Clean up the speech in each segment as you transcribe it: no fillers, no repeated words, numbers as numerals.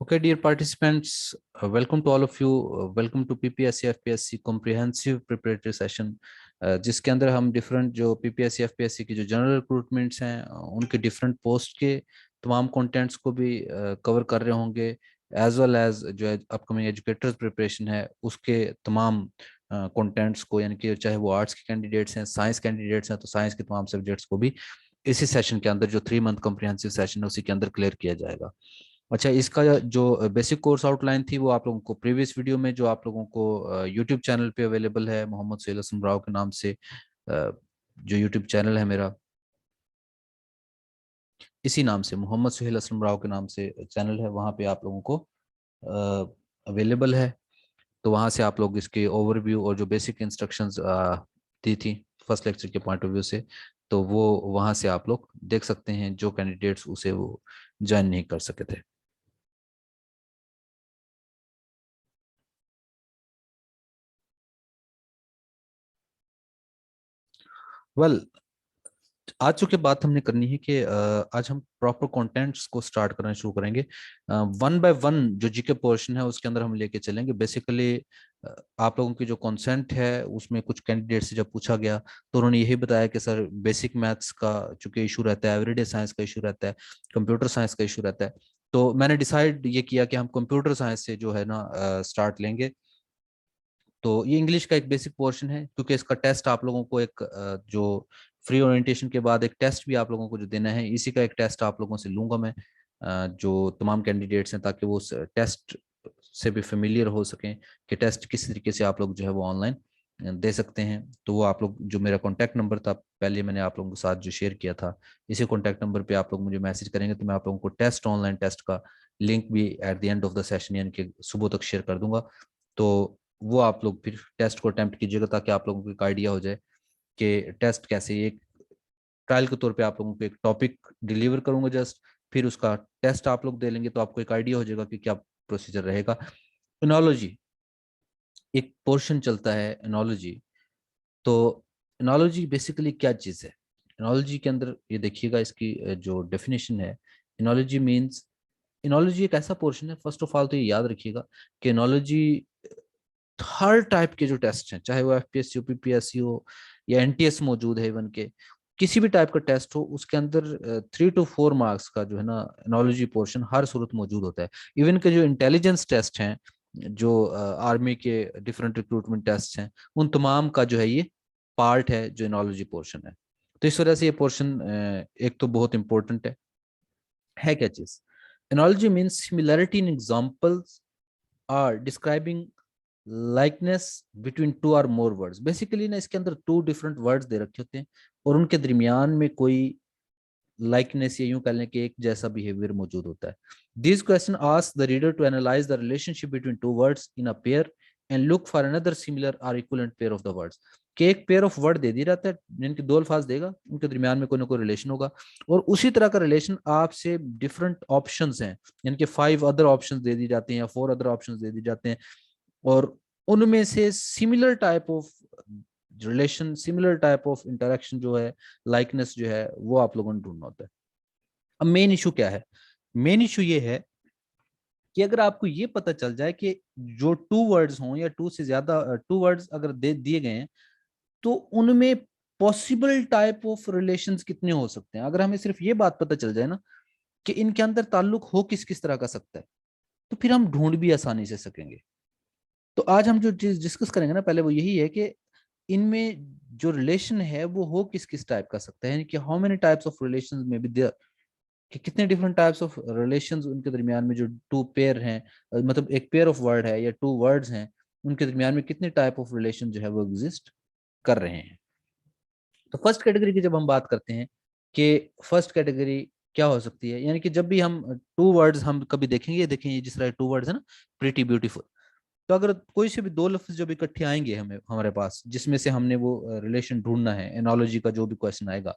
Okay, dear participants, welcome to all of you. Welcome to PPSC FPSC comprehensive preparatory session, जिसके अंदर हम different जो PPSC FPSC की जो जनरल रिक्रूटमेंट्स हैं उनके डिफरेंट पोस्ट के तमाम कंटेंट्स को भी कवर कर रहे होंगे, एज वेल एज जो अपकमिंग एजुकेटर्स प्रिपरेशन है उसके तमाम कंटेंट्स को, यानी कि चाहे वो आर्ट्स के कैंडिडेट्स हैं, साइंस कैंडिडेट्स हैं, तो साइंस के तमाम सब्जेक्ट्स को भी इसी सेशन के अंदर जो 3 मंथ कॉम्प्रिहेंसिव सेशन है उसी के अंदर क्लियर किया जाएगा। अच्छा, इसका जो बेसिक कोर्स आउटलाइन थी वो आप लोगों को प्रीवियस वीडियो में जो आप लोगों को यूट्यूब चैनल पे अवेलेबल है, मोहम्मद सुहेल हसन राव के नाम से जो यूट्यूब चैनल है मेरा, इसी नाम से मोहम्मद सुहेल हसन राव के नाम से चैनल है, वहाँ पे आप लोगों को अवेलेबल है। तो वहाँ से आप लोग इसके ओवरव्यू और जो बेसिक इंस्ट्रक्शंस दी थी फर्स्ट लेक्चर के पॉइंट ऑफ व्यू से, तो वो वहाँ से आप लोग देख सकते हैं जो कैंडिडेट्स उसे वो ज्वाइन नहीं कर सके थे। वेल, आज जो की बात हमने करनी है कि आज हम प्रॉपर कंटेंट्स को स्टार्ट करना शुरू करेंगे। वन बाय वन जो जीके पोर्शन है उसके अंदर हम लेके चलेंगे। बेसिकली आप लोगों की जो कंसेंट है उसमें कुछ कैंडिडेट से जब पूछा गया तो उन्होंने यही बताया कि सर बेसिक मैथ्स का चूंकि इशू रहता है, एवरीडे साइंस का इशू रहता है, कंप्यूटर साइंस का इशू रहता है, तो मैंने डिसाइड ये किया कि हम कंप्यूटर साइंस से जो है ना स्टार्ट लेंगे। तो ये इंग्लिश का एक बेसिक पोर्शन है, क्योंकि इसका टेस्ट आप लोगों को एक जो फ्री ओरिएंटेशन के बाद एक टेस्ट भी आप लोगों को जो देना है, इसी का एक टेस्ट आप लोगों से लूंगा मैं, जो तमाम कैंडिडेट्स हैं, ताकि वो उस टेस्ट से भी फेमिलियर हो सकें कि टेस्ट किस तरीके से आप लोग जो है वो ऑनलाइन दे सकते हैं। तो वो आप लोग जो मेरा कॉन्टैक्ट नंबर था पहले मैंने आप लोगों के साथ जो शेयर किया था, इसी कॉन्टैक्ट नंबर पे आप लोग मुझे मैसेज करेंगे तो मैं आप लोगों को टेस्ट, ऑनलाइन टेस्ट का लिंक भी at the end of the session यानी कि सुबह तक शेयर कर दूंगा। तो वो आप लोग फिर टेस्ट को अटेम्प्ट कीजिएगा, ताकि आप लोगों को एक आइडिया हो जाए कि टेस्ट कैसे, एक ट्रायल के तौर पे आप लोगों को एक टॉपिक डिलीवर करूंगा जस्ट, फिर उसका टेस्ट आप लोग दे लेंगे तो आपको एक आइडिया हो जाएगा कि क्या प्रोसीजर रहेगा। एनोलॉजी एक पोर्शन चलता है, एनोलॉजी। तो एनोलॉजी बेसिकली क्या चीज़ है? एनोलॉजी के अंदर ये देखिएगा, इसकी जो डेफिनेशन है, एनोलॉजी मीन्स, एनोलॉजी एक ऐसा पोर्शन है, फर्स्ट ऑफ ऑल तो ये याद रखिएगा कि एनोलॉजी हर टाइप के जो टेस्ट हैं, चाहे वो एफपीएससी हो, पीपीएससी हो या एनटीएस मौजूद है, इवन के किसी भी टाइप का टेस्ट हो, उसके अंदर 3 to 4 मार्क्स का जो है ना एनोलॉजी पोर्शन हर सूरत मौजूद होता है। इवन के जो इंटेलिजेंस टेस्ट हैं, जो आर्मी के डिफरेंट रिक्रूटमेंट टेस्ट हैं, उन तमाम का जो है ये पार्ट है जो एनोलॉजी पोर्शन है। तो इस वजह से ये पोर्शन एक तो बहुत इंपॉर्टेंट है क्या चीज? Analogy means similarity in examples are describing likeness between 2 or more words. Basically ना इसके अंदर 2 डिफरेंट वर्ड्स दे रखे होते हैं और उनके दरमियान में कोई लाइकनेस या यूं कह लें कि एक जैसा बिहेवियर मौजूद होता है। This question ask the reader to analyse the relationship between 2 words in a pair and look for another similar और equivalent pair of the words. कि एक पेयर ऑफ वर्ड दे दिया रहता है, जिनके 2 अल्फाज देगा, उनके दरमियान में कोई ना कोई रिलेशन होगा, और उसी तरह का रिलेशन आपसे डिफरेंट ऑप्शंस हैं, यानी कि 5 अदर ऑप्शंस दे दी जाते हैं या 4 अदर ऑप्शंस दे दी जाते हैं, और उनमें से similar type of relation, similar type of interaction जो है, लाइकनेस जो है, वो आप लोगों ने ढूंढना होता है। अब मेन इशू क्या है? मेन इशू ये है कि अगर आपको ये पता चल जाए कि जो 2 वर्ड्स हों या 2 से ज्यादा 2 वर्ड्स अगर दे दिए गए हैं, तो उनमें पॉसिबल टाइप ऑफ रिलेशंस कितने हो सकते हैं, अगर हमें सिर्फ ये बात पता चल जाए ना कि इनके अंदर ताल्लुक हो किस किस तरह का सकता है, तो फिर हम ढूंढ भी आसानी से सकेंगे। तो आज हम जो चीज डिस्कस करेंगे ना, पहले वो यही है कि इनमें जो रिलेशन है वो हो किस किस टाइप का सकता है, यानी कि how many types of relations में बी देयर, कि कितने डिफरेंट टाइप्स ऑफ रिलेशंस उनके दरमियान में जो 2 पेयर हैं, मतलब एक पेयर ऑफ वर्ड है या 2 वर्ड्स हैं, उनके दरमियान में कितने टाइप ऑफ रिलेशन जो है वो एग्जिस्ट कर रहे हैं। तो फर्स्ट कैटेगरी की जब हम बात करते हैं कि फर्स्ट कैटेगरी क्या हो सकती है, यानी कि जब भी हम 2 वर्ड्स हम कभी देखेंगे, देखेंगे जिस तरह 2 वर्ड्स है ना, प्रीटी ब्यूटीफुल, तो अगर कोई से भी 2 लफ्ज जब इकट्ठे आएंगे हमें हमारे पास, जिसमें से हमने वो रिलेशन ढूंढना है, एनोलॉजी का जो भी क्वेश्चन आएगा,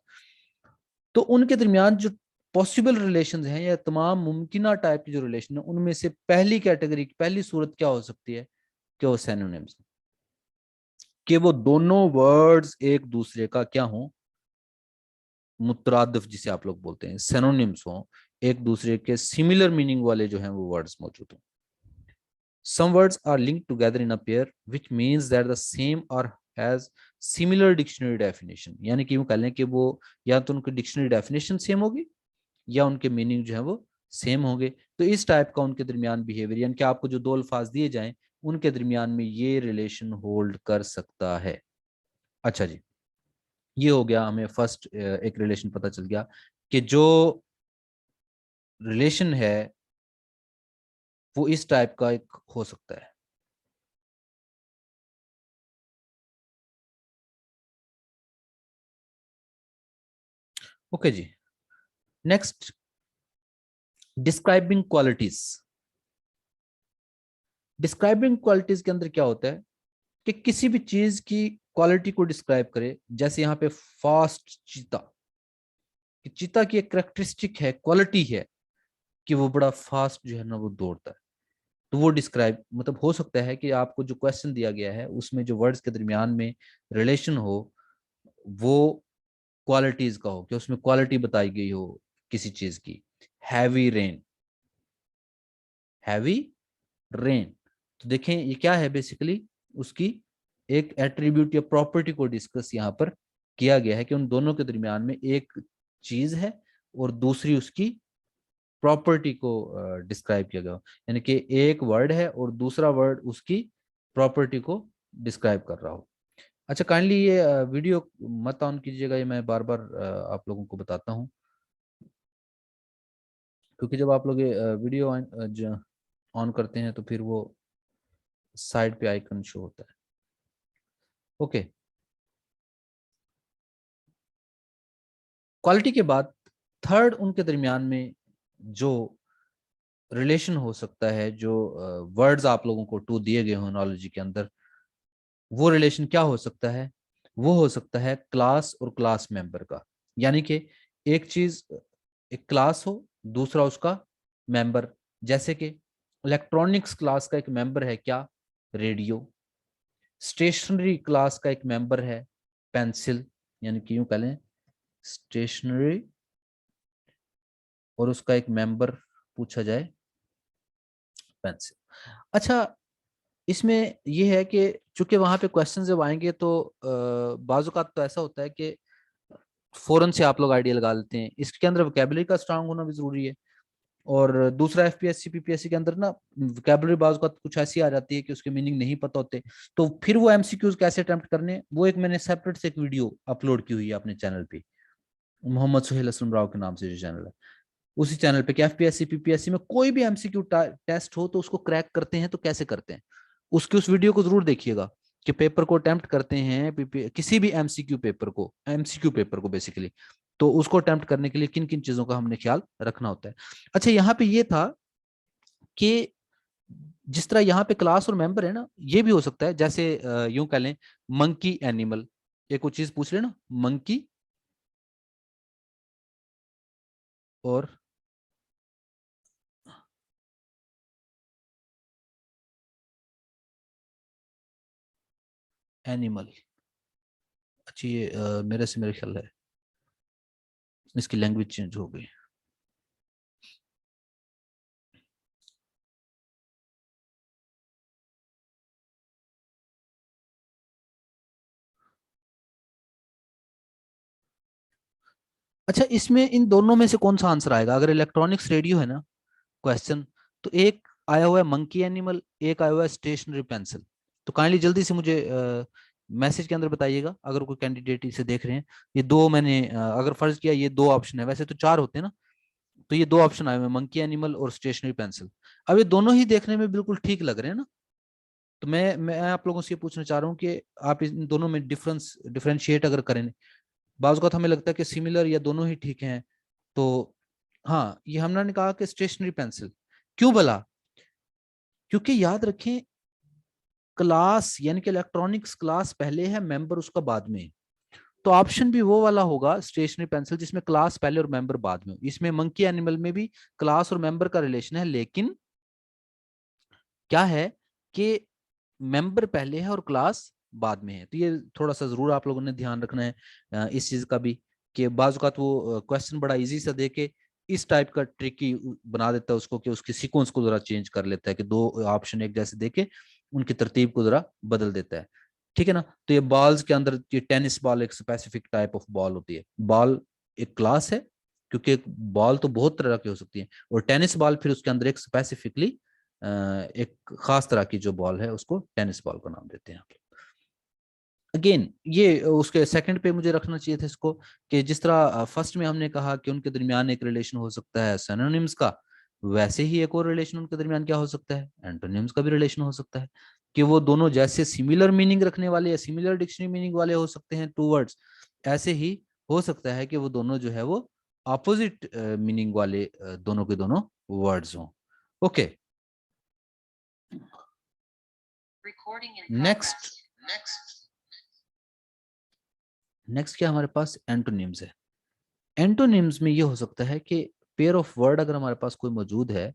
तो उनके दरमियान जो पॉसिबल रिलेशन हैं या तमाम मुमकिन टाइप की जो रिलेशन है, उनमें से पहली कैटेगरी, पहली सूरत क्या हो सकती है कि वो सिनोनिम्स, कि वो दोनों वर्ड्स एक दूसरे का क्या हो, मुतरादिफ जिसे आप लोग बोलते हैं, सिनोनिम्स हो, एक दूसरे के सिमिलर मीनिंग वाले जो हैं वो वर्ड्स मौजूद हों। Some words are linked together in a pair, which means that the same or has similar dictionary definition. यानी कि यूं कह लें कि वो या तो उनकी डिक्शनरी डेफिनेशन सेम होगी या उनके मीनिंग जो है वो सेम होंगे। तो इस टाइप का उनके दरमियान बिहेवियर, यानी कि आपको जो दो अल्फाज दिए जाएं उनके दरमियान में ये रिलेशन होल्ड कर सकता है। अच्छा जी, ये हो गया, हमें फर्स्ट एक रिलेशन पता चल गया कि जो रिलेशन है वो इस टाइप का एक हो सकता है। ओके जी, next, describing qualities. Describing qualities के अंदर क्या होता है कि किसी भी चीज की क्वालिटी को डिस्क्राइब करे। जैसे यहाँ पे फास्ट चीता, कि चीता की एक करेक्टरिस्टिक है, क्वालिटी है कि वो बड़ा फास्ट जो है ना वो दौड़ता है। तो वो डिस्क्राइब मतलब हो सकता है कि आपको जो क्वेश्चन दिया गया है उसमें जो वर्ड्स के दरमियान में रिलेशन हो वो क्वालिटीज का हो, कि उसमें क्वालिटी बताई गई हो किसी चीज की। हैवी रेन, हैवी रेन, तो देखें ये क्या है, बेसिकली उसकी एक एट्रीब्यूट या प्रॉपर्टी को डिस्कस यहाँ पर किया गया है कि उन दोनों के दरमियान में एक चीज है और दूसरी उसकी प्रॉपर्टी को डिस्क्राइब किया गया, यानी कि एक वर्ड है और दूसरा वर्ड उसकी प्रॉपर्टी को डिस्क्राइब कर रहा हो। अच्छा, काइंडली ये वीडियो मत ऑन कीजिएगा, ये मैं बार बार आप लोगों को बताता हूँ, क्योंकि जब आप लोग ये वीडियो ऑन करते हैं तो फिर वो साइड पे आइकन शो होता है। ओके, क्वालिटी के बाद थर्ड उनके दरमियान में जो रिलेशन हो सकता है, जो वर्ड्स आप लोगों को टू दिए गए हो नॉलेज के अंदर, वो रिलेशन क्या हो सकता है, वो हो सकता है क्लास और क्लास मेंबर का। यानी कि एक चीज, एक क्लास हो, दूसरा उसका मेंबर। जैसे कि इलेक्ट्रॉनिक्स क्लास का एक मेंबर है क्या, रेडियो। स्टेशनरी क्लास का एक मेंबर है पेंसिल, यानी कि यूं कह लें स्टेशनरी, और उसका एक मेंबर पूछा जाए पेंसिल। अच्छा, इसमें यह है कि चूंकि वहां पे क्वेश्चन जब आएंगे तो बाजू का तो ऐसा होता है कि फौरन से आप लोग आइडिया लगा लेते हैं। इसके अंदर वोकेबलरी का स्ट्रांग होना भी जरूरी है। और दूसरा, एफपीएससी पीपीएससी के अंदर ना वोकेबलरी बाजू का कुछ ऐसी आ जाती है कि उसके मीनिंग नहीं पता होते। तो फिर वो एमसीक्यूज कैसे अटेम्प्ट करने, वो एक मैंने सेपरेट से एक वीडियो अपलोड की हुई है अपने चैनल पे, मोहम्मद सुहेल असलम राव के नाम से जो चैनल है, उसी चैनल पे, कि एफपीएससी पीपीएससी में कोई भी एमसीक्यू टेस्ट हो तो उसको क्रैक करते हैं तो कैसे करते हैं, उसकी उस वीडियो को जरूर देखिएगा। कि पेपर को अटेम्प्ट करते हैं, किसी भी एमसीक्यू पेपर को बेसिकली, तो उसको अटेम्प्ट करने के लिए किन किन चीजों का हमने ख्याल रखना होता है। अच्छा, यहाँ पे ये था कि जिस तरह यहाँ पे क्लास और मेंबर है ना, ये भी हो सकता है जैसे यूं कह लें मंकी एनिमल, एक वो चीज पूछ ले ना, मंकी और एनिमल। अच्छा, ये मेरे से मेरे ख्याल है इसकी लैंग्वेज चेंज हो गई। अच्छा, इसमें इन दोनों में से कौन सा आंसर आएगा? अगर इलेक्ट्रॉनिक्स रेडियो है ना क्वेश्चन, तो एक आया हुआ है मंकी एनिमल, एक आया हुआ है स्टेशनरी पेंसिल। तो काइंडली जल्दी से मुझे मैसेज के अंदर बताइएगा अगर कोई कैंडिडेट इसे देख रहे हैं। ये दो मैंने अगर फर्ज किया ये दो ऑप्शन है, वैसे तो चार होते हैं ना, तो ये दो ऑप्शन आए हुए हैं, मंकी एनिमल और स्टेशनरी पेंसिल। अब ये दोनों ही देखने में बिल्कुल ठीक लग रहे हैं ना। तो मैं आप लोगों से ये पूछना चाह रहा हूँ कि आप इन दोनों में डिफरेंशिएट अगर करें, बाज़ का हमें लगता है कि सिमिलर या दोनों ही ठीक हैं। तो हाँ, ये हमने कहा कि स्टेशनरी पेंसिल। क्यों बोला? क्योंकि याद रखें, क्लास यानी कि इलेक्ट्रॉनिक्स क्लास पहले है, मेंबर उसका बाद में है। तो ऑप्शन भी वो वाला होगा स्टेशनरी पेंसिल जिसमें क्लास पहले और मेंबर बाद में हो। इसमें मंकी एनिमल में भी क्लास और मेंबर का रिलेशन है, लेकिन क्या है कि मेंबर पहले है और क्लास बाद में है। तो ये थोड़ा सा जरूर आप लोगों ने ध्यान रखना है इस चीज का भी, कि बाज़ औक़ात वो क्वेश्चन बड़ा इजी सा दे के इस टाइप का ट्रिकी बना देता है उसको, कि उसकी सीक्वेंस को जरा चेंज कर लेता है, कि दो ऑप्शन एक जैसे देके उनकी तरतीब को जरा बदल देता है। ठीक है ना। तो ये बॉल्स के अंदर, ये टेनिस बॉल एक स्पेसिफिक टाइप ऑफ बॉल होती है। बॉल एक क्लास है, क्योंकि एक बॉल तो बहुत तरह की हो सकती है, और टेनिस बॉल फिर उसके अंदर एक स्पेसिफिकली एक खास तरह की जो बॉल है उसको टेनिस बॉल का नाम देते हैं। अगेन ये उसके सेकंड पे मुझे रखना चाहिए था इसको, कि जिस तरह फर्स्ट में हमने कहा कि उनके दरमियान एक रिलेशन हो सकता है सिनोनिम्स का, वैसे ही एक और रिलेशन उनके दरमियान क्या हो सकता है, एंटोनिम्स का भी रिलेशन हो सकता है। कि वो दोनों जैसे सिमिलर मीनिंग रखने वाले या सिमिलर डिक्शनरी मीनिंग वाले हो सकते हैं टू वर्ड्स, ऐसे ही हो सकता है कि वो दोनों जो है वो ऑपोजिट मीनिंग वाले दोनों के दोनों वर्ड्स हों। ओके, नेक्स्ट नेक्स्ट क्या हमारे पास एंटोनिम्स है। एंटोनिम्स में ये हो सकता है कि पेयर ऑफ वर्ड अगर हमारे पास कोई मौजूद है,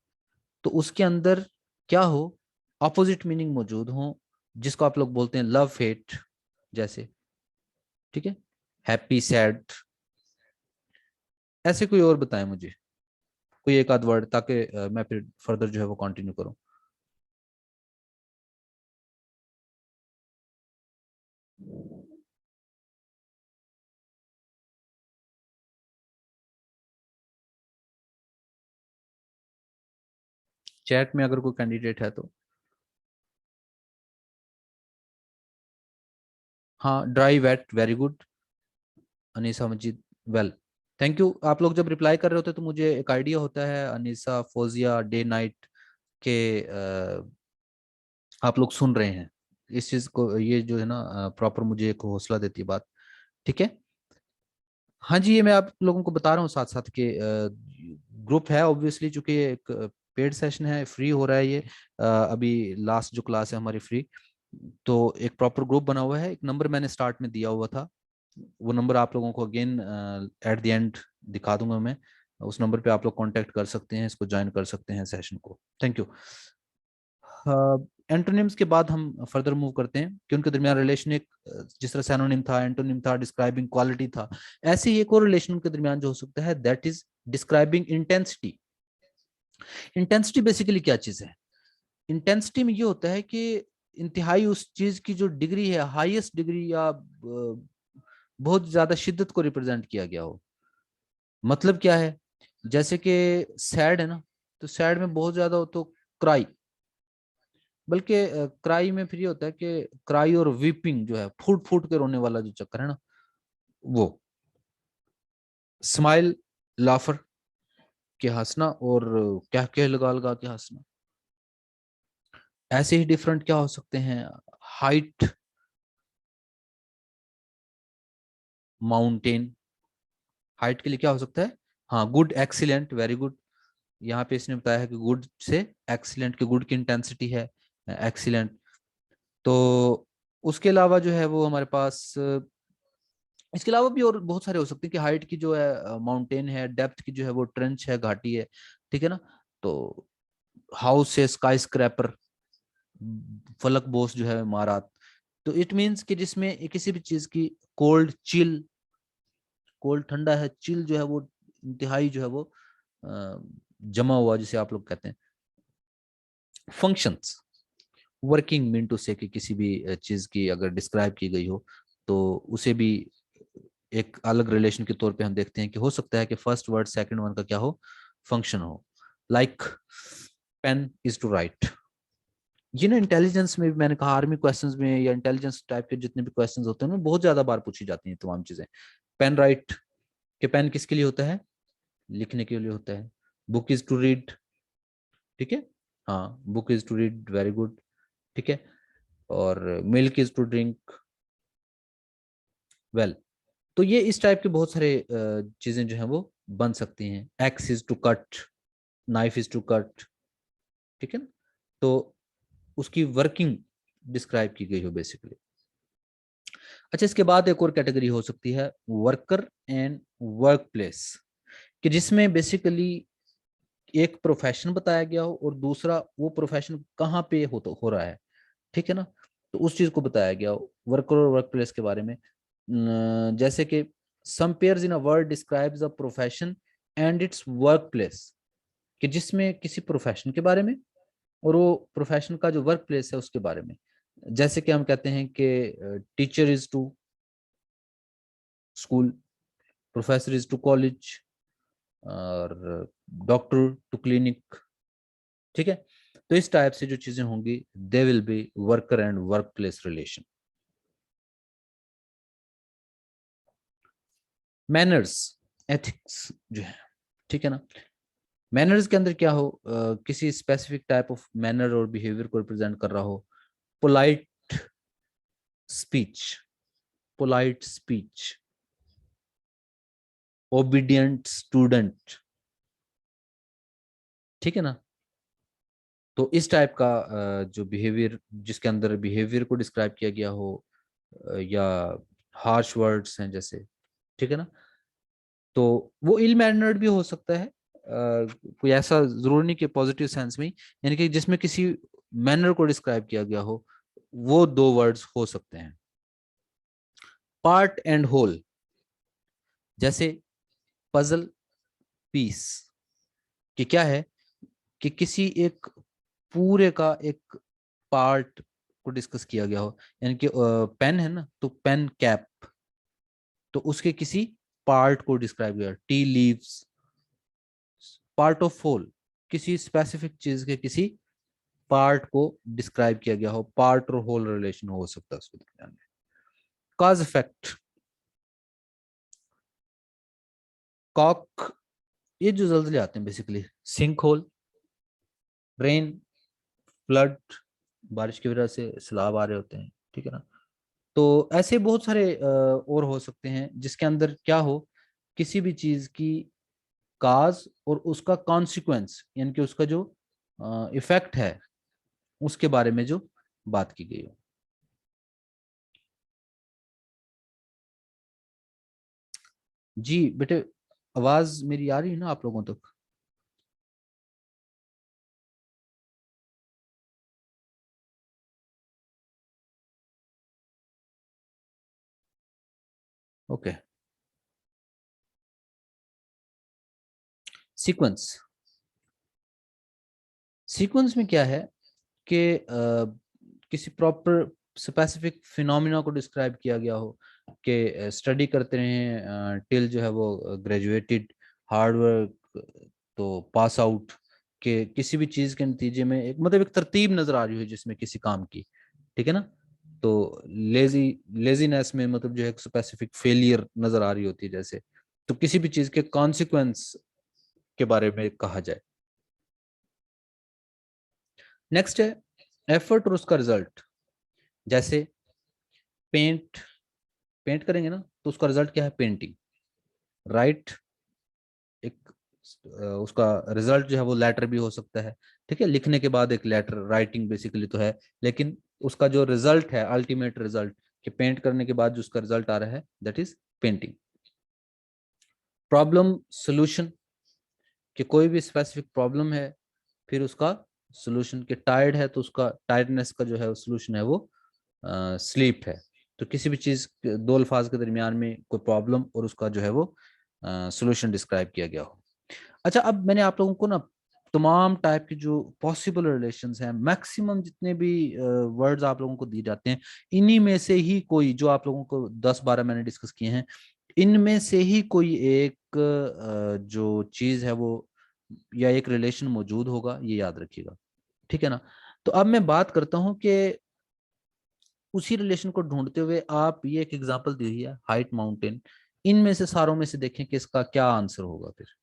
तो उसके अंदर क्या हो, ऑपोजिट मीनिंग मौजूद हो, जिसको आप लोग बोलते हैं लव हेट जैसे। ठीक है, हैप्पी सैड, ऐसे कोई और बताएं मुझे कोई एक आध वर्ड, ताकि मैं फिर फर्दर जो है वो कंटिन्यू करूं। चैट में अगर कोई कैंडिडेट है तो। हाँ, dry wet, very good. Anisa Majeed, well, thank you. आप लोग जब रिप्लाई कर रहे होते तो मुझे एक आइडिया होता है, अनीसा, फोजिया, डे नाइट के आप लोग सुन रहे हैं इस चीज को, ये जो है ना प्रॉपर मुझे एक हौसला देती है बात। ठीक है। हाँ जी, ये मैं आप लोगों को बता रहा हूँ साथ साथ के ग्रुप है ऑब्वियसली, चूंकि ये एक पेड सेशन है, फ्री हो रहा है ये, अभी लास्ट जो क्लास है हमारी फ्री, तो एक प्रॉपर ग्रुप बना हुआ है। एक नंबर मैंने स्टार्ट में दिया हुआ था, वो नंबर आप लोगों को अगेन एट द एंड दिखा दूंगा मैं। उस नंबर पे आप लोग कांटेक्ट कर सकते हैं, इसको ज्वाइन कर सकते हैं सेशन को। Thank you. एंटोनिम्स के बाद हम फर्दर मूव करते हैं कि उनके दरमियान रिलेशन एक जिस तरह सैनोनिम था, एंटोनिम था, डिस्क्राइबिंग क्वालिटी था, ऐसे ही एक और रिलेशन उनके दरमियान जो हो सकता है, that is describing intensity. Intensity basically क्या चीज है? इंटेंसिटी में ये होता है कि इंतहाई उस चीज की जो डिग्री है, हाईएस्ट डिग्री, या बहुत ज्यादा शिद्दत को रिप्रेजेंट किया गया हो। मतलब क्या है? जैसे कि सैड है ना, तो सैड में बहुत ज्यादा हो तो क्राई, बल्कि क्राई में फिर ये होता है कि क्राई और वीपिंग जो है, फूट फूट के रोने वाला जो चक्कर है ना, वो। स्माइल, लाफर, के हंसना, और क्या कह लगा लगा के हंसना। ऐसे ही डिफरेंट क्या हो सकते हैं? Height, mountain. हाइट के लिए क्या हो सकता है? हाँ, गुड, एक्सीलेंट, वेरी गुड। यहाँ पे इसने बताया है कि गुड से एक्सीलेंट, के गुड की इंटेंसिटी है एक्सीलेंट। तो उसके अलावा जो है वो हमारे पास इसके अलावा भी और बहुत सारे हो सकते हैं, कि हाइट की जो है माउंटेन है, डेप्थ की जो है वो ट्रेंच है, घाटी है। ठीक है ना। तो हाउस है, स्काई स्क्रैपर, फलक बोस जो है इमारत। तो इट मीन्स कि जिसमें किसी भी चीज की कोल्ड, चिल, कोल्ड ठंडा है, चिल जो है वो इंतहाई जो है वो जमा हुआ, जिसे आप लोग कहते हैं। फंक्शंस, वर्किंग मीन टू से, कि किसी भी चीज की अगर डिस्क्राइब की गई हो, तो उसे भी एक अलग रिलेशन के तौर पे हम देखते हैं, कि हो सकता है कि फर्स्ट वर्ड सेकंड वन का क्या हो, फंक्शन हो। Like pen is to write. ये ना इंटेलिजेंस में भी मैंने कहा, आर्मी क्वेश्चंस में या इंटेलिजेंस टाइप के जितने भी क्वेश्चंस होते हैं उनमें बहुत ज्यादा बार पूछी जाती हैं तमाम चीजें। पेन राइट, कि पेन किसके लिए होता है? लिखने के लिए होता है। Book is to read. ठीक है। हाँ, book is to read, very good. ठीक है। और milk is to drink, well. तो ये इस टाइप के बहुत सारे चीजें जो हैं वो बन सकती हैं। Axe is to cut, knife is to cut. ठीक है ना। तो उसकी वर्किंग डिस्क्राइब की गई हो बेसिकली। अच्छा, इसके बाद एक और कैटेगरी हो सकती है, वर्कर एंड वर्क प्लेस, कि जिसमें बेसिकली एक प्रोफेशन बताया गया हो, और दूसरा वो प्रोफेशन कहाँ पे हो रहा है। ठीक है ना। तो उस चीज को बताया गया हो वर्कर और वर्क प्लेस के बारे में। जैसे कि some pairs in a word describes a profession and its workplace, कि जिसमें किसी प्रोफेशन के बारे में और वो प्रोफेशन का जो वर्क प्लेस है उसके बारे में। जैसे कि हम कहते हैं कि teacher is to school, professor is to college, और डॉक्टर टू क्लिनिक। ठीक है, तो इस टाइप से जो चीजें होंगी they will be worker and work place relation. Manners, ethics जो है, ठीक है ना, मैनर्स के अंदर क्या हो, किसी स्पेसिफिक टाइप ऑफ मैनर और बिहेवियर को रिप्रेजेंट कर रहा हो। Polite speech, polite speech, obedient student, ठीक है ना। तो इस टाइप का जो बिहेवियर, जिसके अंदर बिहेवियर को डिस्क्राइब किया गया हो, या हार्श वर्ड्स हैं जैसे, ठीक है ना, तो वो इल मैनर्ड भी हो सकता है। कोई ऐसा जरूर नहीं कि पॉजिटिव सेंस में ही, यानी कि जिसमें किसी मैनर को डिस्क्राइब किया गया हो, वो दो वर्ड्स हो सकते हैं। पार्ट एंड होल, जैसे पजल पीस, कि क्या है कि किसी एक पूरे का एक पार्ट को डिस्कस किया गया हो, यानी कि पेन है ना, तो पेन कैप, तो उसके किसी पार्ट को डिस्क्राइब किया, tea leaves, part of whole, किसी स्पेसिफिक चीज के किसी पार्ट को डिस्क्राइब किया गया हो, पार्ट और होल रिलेशन हो सकता है उसके दरमियान में। कॉज इफेक्ट, कॉक, ये जो जल्दी आते हैं basically, sink hole, rain, flood, बारिश की वजह से सैलाब आ रहे होते हैं, ठीक है ना। तो ऐसे बहुत सारे और हो सकते हैं जिसके अंदर क्या हो, किसी भी चीज की काज और उसका कॉन्सिक्वेंस, यानी कि उसका जो इफेक्ट है उसके बारे में जो बात की गई हो। जी बेटे, आवाज मेरी आ रही है ना आप लोगों तक? ओके। सीक्वेंस, सीक्वेंस में क्या है कि किसी प्रॉपर स्पेसिफिक फिनोमिना को डिस्क्राइब किया गया हो, कि स्टडी करते रहे टिल जो है वो ग्रेजुएटेड, हार्ड वर्क तो पास आउट, के किसी भी चीज के नतीजे में एक मतलब एक तरतीब नजर आ रही है जिसमें किसी काम की, ठीक है ना। तो लेजी, लेजीनेस में मतलब जो है स्पेसिफिक फेलियर नजर आ रही होती है जैसे, तो किसी भी चीज के कॉन्सिक्वेंस के बारे में कहा जाए। नेक्स्ट है एफर्ट और उसका रिजल्ट, जैसे पेंट, पेंट करेंगे ना तो उसका रिजल्ट क्या है, पेंटिंग। राइट, एक उसका रिजल्ट जो है वो लेटर भी हो सकता है, ठीक है, लिखने के बाद एक लेटर, राइटिंग बेसिकली तो है, लेकिन उसका जो रिजल्ट है, अल्टीमेट रिजल्ट, कि पेंट करने के बाद जो उसका रिजल्ट आ रहा है, that is painting. Problem solution, कि कोई भी स्पेसिफिक प्रॉब्लम है, फिर उसका सोल्यूशन, के टायर्ड है तो उसका टायर्डनेस का जो है सोल्यूशन है वो स्लीप है। तो किसी भी चीज दो अल्फाज के दरमियान में कोई प्रॉब्लम और उसका जो है वो सोल्यूशन डिस्क्राइब किया गया हो। अच्छा, अब मैंने आप लोगों को ना तमाम टाइप के जो पॉसिबल रिलेशंस हैं, मैक्सिमम जितने भी वर्ड्स आप लोगों को दिए जाते हैं, इन्हीं में से ही कोई, जो आप लोगों को 10-12 मैंने डिस्कस किए हैं, इनमें से ही कोई एक जो चीज है वो, या एक रिलेशन मौजूद होगा, ये याद रखिएगा, ठीक है ना। तो अब मैं बात करता हूं कि उसी रिलेशन को ढूंढते हुए आप ये एक एग्जांपल दी हुई है, हाइट, माउंटेन, इनमें से सारों में से देखें कि इसका क्या आंसर होगा फिर।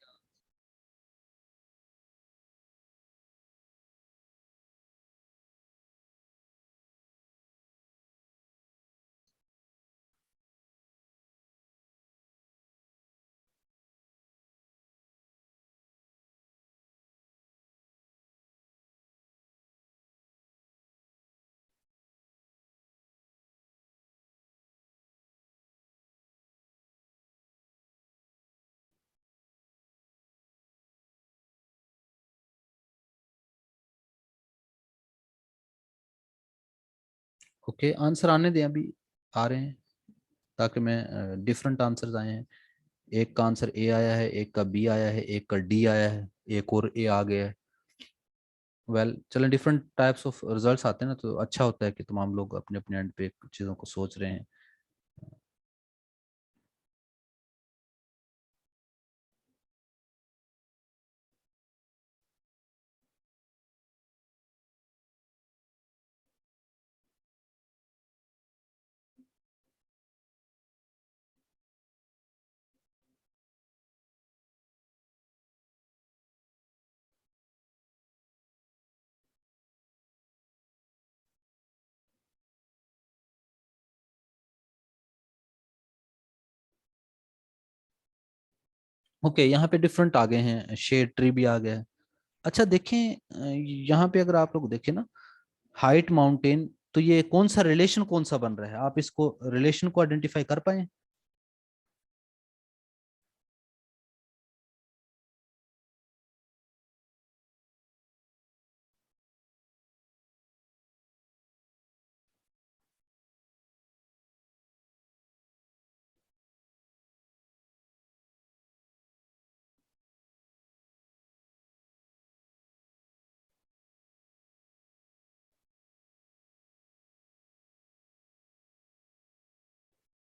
ओके, आंसर आने दें, अभी आ रहे हैं, ताकि मैं डिफरेंट आंसर्स आए हैं। एक का आंसर ए आया है, एक का बी आया है, एक का डी आया है, एक और ए आ गया है। चलें, डिफरेंट टाइप्स ऑफ रिजल्ट्स आते हैं ना, तो अच्छा होता है कि तमाम लोग अपने अपने एंड पे चीज़ों को सोच रहे हैं। ओके, यहाँ पे डिफरेंट आ गए हैं, शेड ट्री भी आ गया है। अच्छा देखें, यहाँ पे अगर आप लोग देखें ना, हाइट माउंटेन, तो ये कौन सा रिलेशन कौन सा बन रहा है, आप इसको रिलेशन को आइडेंटिफाई कर पाए?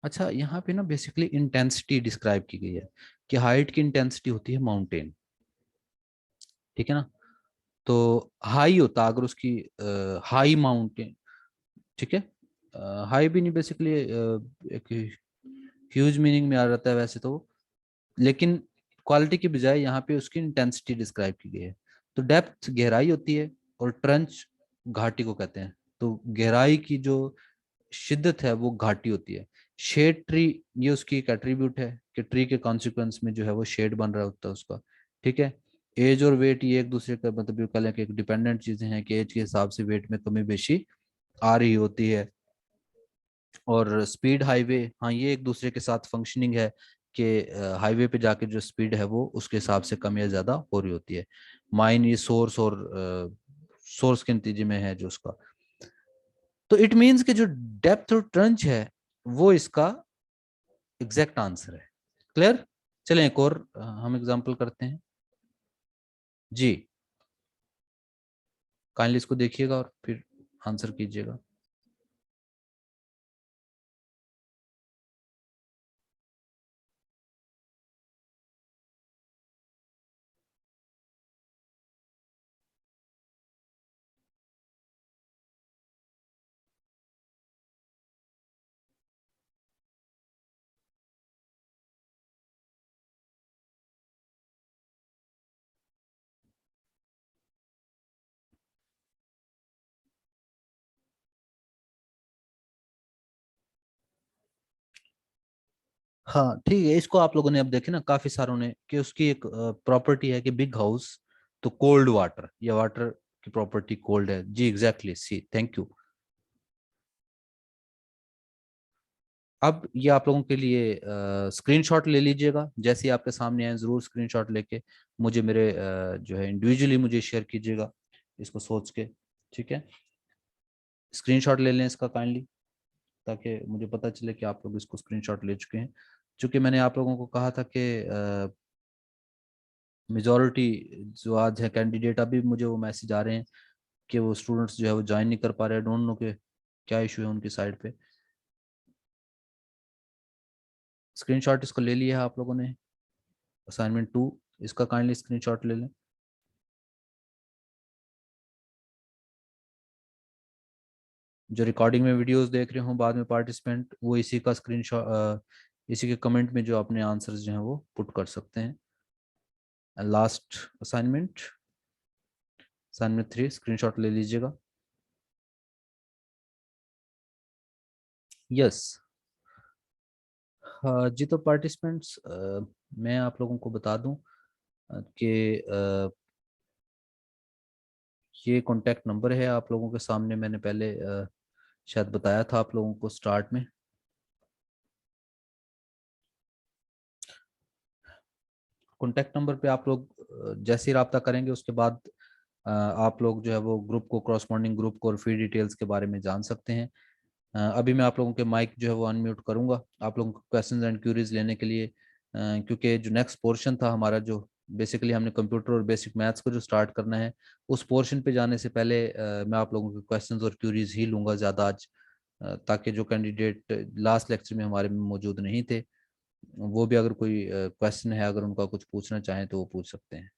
अच्छा, यहाँ पे ना बेसिकली इंटेंसिटी डिस्क्राइब की गई है कि हाइट की इंटेंसिटी होती है माउंटेन, ठीक है ना। तो हाई होता अगर उसकी हाई माउंटेन, ठीक है, हाई भी नहीं, बेसिकली एक ह्यूज मीनिंग में आ जाता है वैसे तो, लेकिन क्वालिटी की बजाय यहाँ पे उसकी इंटेंसिटी डिस्क्राइब की गई है। तो डेप्थ गहराई होती है, और ट्रंच घाटी को कहते हैं। तो गहराई की जो शिद्दत है वो घाटी होती है। शेड ट्री, ये उसकी एक एट्रीब्यूट है कि ट्री के कॉन्सिक्वेंस में जो है वो शेड बन रहा होता है उसका, ठीक है। एज और वेट, ये एक दूसरे का मतलब ये कह लें कि एक डिपेंडेंट चीजें हैं कि एज के हिसाब से वेट में कमी बेशी आ रही होती है। और स्पीड हाईवे, हाँ, ये एक दूसरे के साथ फंक्शनिंग है कि हाईवे पे जाके जो स्पीड है वो उसके हिसाब से कम या ज्यादा हो रही होती है। माइन ये सोर्स और सोर्स के नतीजे में है जो उसका। तो इट मीन्स कि जो डेप्थ और ट्रंच है वो इसका एग्जैक्ट आंसर है। क्लियर? चलें एक और हम एग्जांपल करते हैं जी। काइंडली इसको देखिएगा और फिर आंसर कीजिएगा। हाँ ठीक है, इसको आप लोगों ने अब देखे ना काफी सारों ने कि उसकी एक प्रॉपर्टी है कि बिग हाउस तो कोल्ड वाटर, या वाटर की प्रॉपर्टी कोल्ड है जी, एग्जैक्टली, सी, थैंक यू। अब ये आप लोगों के लिए स्क्रीनशॉट ले लीजिएगा, जैसे ही आपके सामने आए जरूर स्क्रीनशॉट लेके मुझे मेरे जो है इंडिविजुअली मुझे शेयर कीजिएगा इसको सोच के, ठीक है। स्क्रीनशॉट ले लें इसका काइंडली, ताकि मुझे पता चले कि आप लोग इसको स्क्रीनशॉट ले चुके हैं। चूंकि मैंने आप लोगों को कहा था कि मेजॉरिटी जो आज है कैंडिडेट, अभी मुझे वो मैसेज आ रहे हैं कि वो स्टूडेंट्स जो है वो ज्वाइन नहीं कर पा रहे हैं, डोंट नो के क्या इशू है उनकी साइड पे। स्क्रीनशॉट इसको ले लिया है आप लोगों ने, असाइनमेंट 2, इसका काइंडली स्क्रीनशॉट ले लें। जो रिकॉर्डिंग में वीडियोस देख रहे हो बाद में पार्टिसिपेंट, वो इसी का स्क्रीनशॉट, इसी के कमेंट में जो अपने आंसर्स जो हैं वो पुट कर सकते हैं। लास्ट असाइनमेंट, असाइनमेंट 3, स्क्रीनशॉट ले लीजिएगा। यस। हाँ जी, तो पार्टिसिपेंट्स, मैं आप लोगों को बता दूं कि ये कॉन्टैक्ट नंबर है आप लोगों के सामने, मैंने पहले शायद बताया था आप लोगों को स्टार्ट में। कॉन्टैक्ट नंबर पे आप लोग जैसे ही रब्ता करेंगे उसके बाद आप लोग जो है वो ग्रुप को, करस्पॉन्डिंग ग्रुप को और फी डिटेल्स के बारे में जान सकते हैं। अभी मैं आप लोगों के माइक जो है वो अनम्यूट करूंगा आप लोगों को क्वेश्चंस एंड क्यूरीज लेने के लिए। क्योंकि जो नेक्स्ट पोर्शन था हमारा, जो बेसिकली हमने कंप्यूटर और बेसिक मैथ्स को जो स्टार्ट करना है, उस पोर्शन पे जाने से पहले मैं आप लोगों के क्वेश्चंस और क्यूरीज ही लूंगा ज़्यादा आज, ताकि जो कैंडिडेट लास्ट लेक्चर में हमारे में मौजूद नहीं थे, वो भी अगर कोई क्वेश्चन है, अगर उनका कुछ पूछना चाहें तो वो पूछ सकते हैं।